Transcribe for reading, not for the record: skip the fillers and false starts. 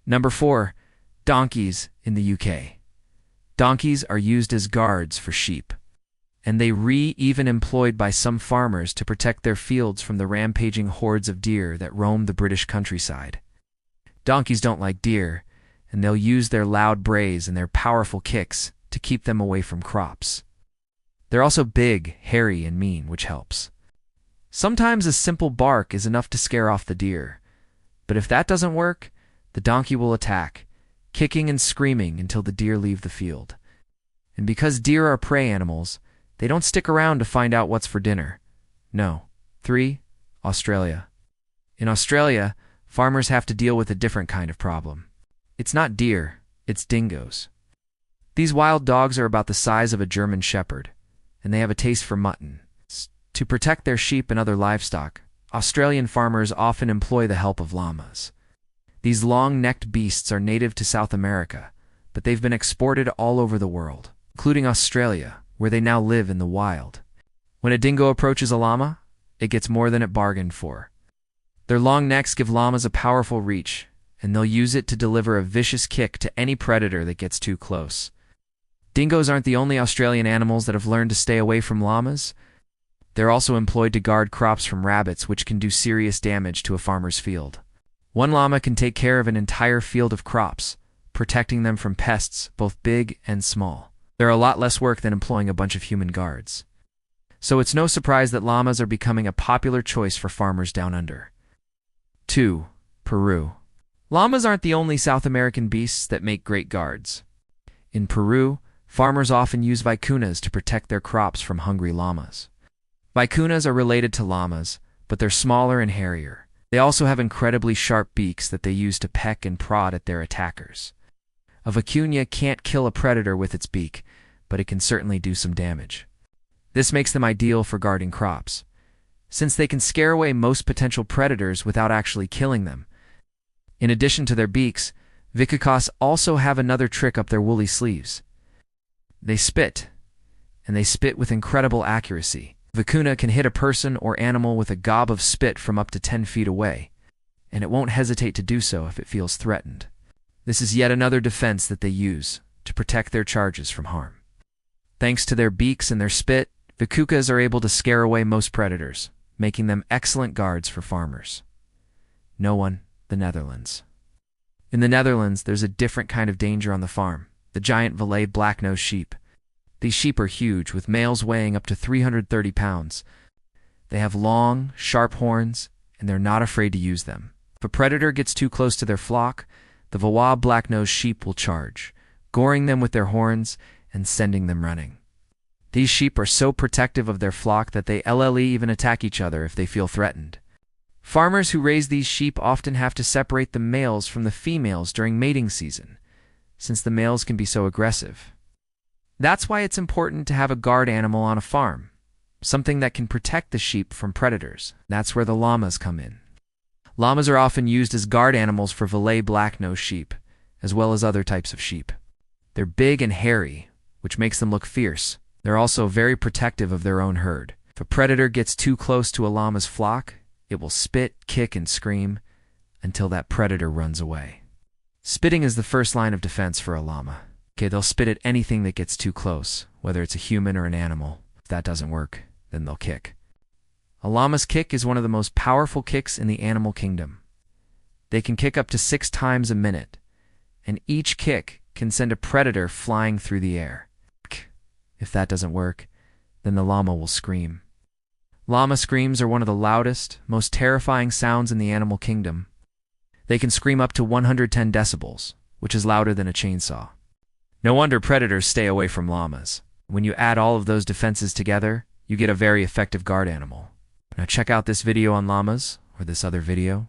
Number 4. Donkeys in the UK. Donkeys are used as guards for sheep, and they even employed by some farmers to protect their fields from the rampaging hordes of deer that roam the British countryside. Donkeys don't like deer, and they'll use their loud brays and their powerful kicks to keep them away from crops. They're also big, hairy, and mean, which helps. Sometimes a simple bark is enough to scare off the deer, but if that doesn't work, the donkey will attack, kicking and screaming until the deer leave the field. And because deer are prey animals, they don't stick around to find out what's for dinner. No. 3. Australia. In Australia, farmers have to deal with a different kind of problem. It's not deer, it's dingoes. These wild dogs are about the size of a German shepherd, and they have a taste for mutton. To protect their sheep and other livestock, Australian farmers often employ the help of llamas. These long-necked beasts are native to South America, but they've been exported all over the world, including Australia, where they now live in the wild. When a dingo approaches a llama, it gets more than it bargained for. Their long necks give llamas a powerful reach, and they'll use it to deliver a vicious kick to any predator that gets too close. Dingoes aren't the only Australian animals that have learned to stay away from llamas. They're also employed to guard crops from rabbits, which can do serious damage to a farmer's field. One llama can take care of an entire field of crops, protecting them from pests, both big and small. They're a lot less work than employing a bunch of human guards. So it's no surprise that llamas are becoming a popular choice for farmers down under. 2. Peru. Llamas aren't the only South American beasts that make great guards. In Peru, farmers often use vicuñas to protect their crops from hungry llamas. Vicuñas are related to llamas, but they're smaller and hairier. They also have incredibly sharp beaks that they use to peck and prod at their attackers. A vicuña can't kill a predator with its beak, but it can certainly do some damage. This makes them ideal for guarding crops, since they can scare away most potential predators without actually killing them. In addition to their beaks, vicuñas also have another trick up their woolly sleeves. They spit, and they spit with incredible accuracy. Vicuña can hit a person or animal with a gob of spit from up to 10 feet away, and it won't hesitate to do so if it feels threatened. This is yet another defense that they use to protect their charges from harm. Thanks to their beaks and their spit, vicuñas are able to scare away most predators, making them excellent guards for farmers. The Netherlands. In the Netherlands, there's a different kind of danger on the farm, the giant Valais black-nosed sheep. These sheep are huge, with males weighing up to 330 pounds. They have long, sharp horns, and they're not afraid to use them. If a predator gets too close to their flock, the Valais black-nosed sheep will charge, goring them with their horns and sending them running. These sheep are so protective of their flock that they even attack each other if they feel threatened. Farmers who raise these sheep often have to separate the males from the females during mating season, since the males can be so aggressive. That's why it's important to have a guard animal on a farm, something that can protect the sheep from predators. That's where the llamas come in. Llamas are often used as guard animals for Valais black-nosed sheep, as well as other types of sheep. They're big and hairy, which makes them look fierce. They're also very protective of their own herd. If a predator gets too close to a llama's flock, it will spit, kick, and scream until that predator runs away. Spitting is the first line of defense for a llama. They'll spit at anything that gets too close, whether it's a human or an animal. If that doesn't work, then they'll kick. A llama's kick is one of the most powerful kicks in the animal kingdom. They can kick up to 6 times a minute, and each kick can send a predator flying through the air. If that doesn't work, then the llama will scream. Llama screams are one of the loudest, most terrifying sounds in the animal kingdom. They can scream up to 110 decibels, which is louder than a chainsaw. No wonder predators stay away from llamas. When you add all of those defenses together, you get a very effective guard animal. Now check out this video on llamas, or this other video,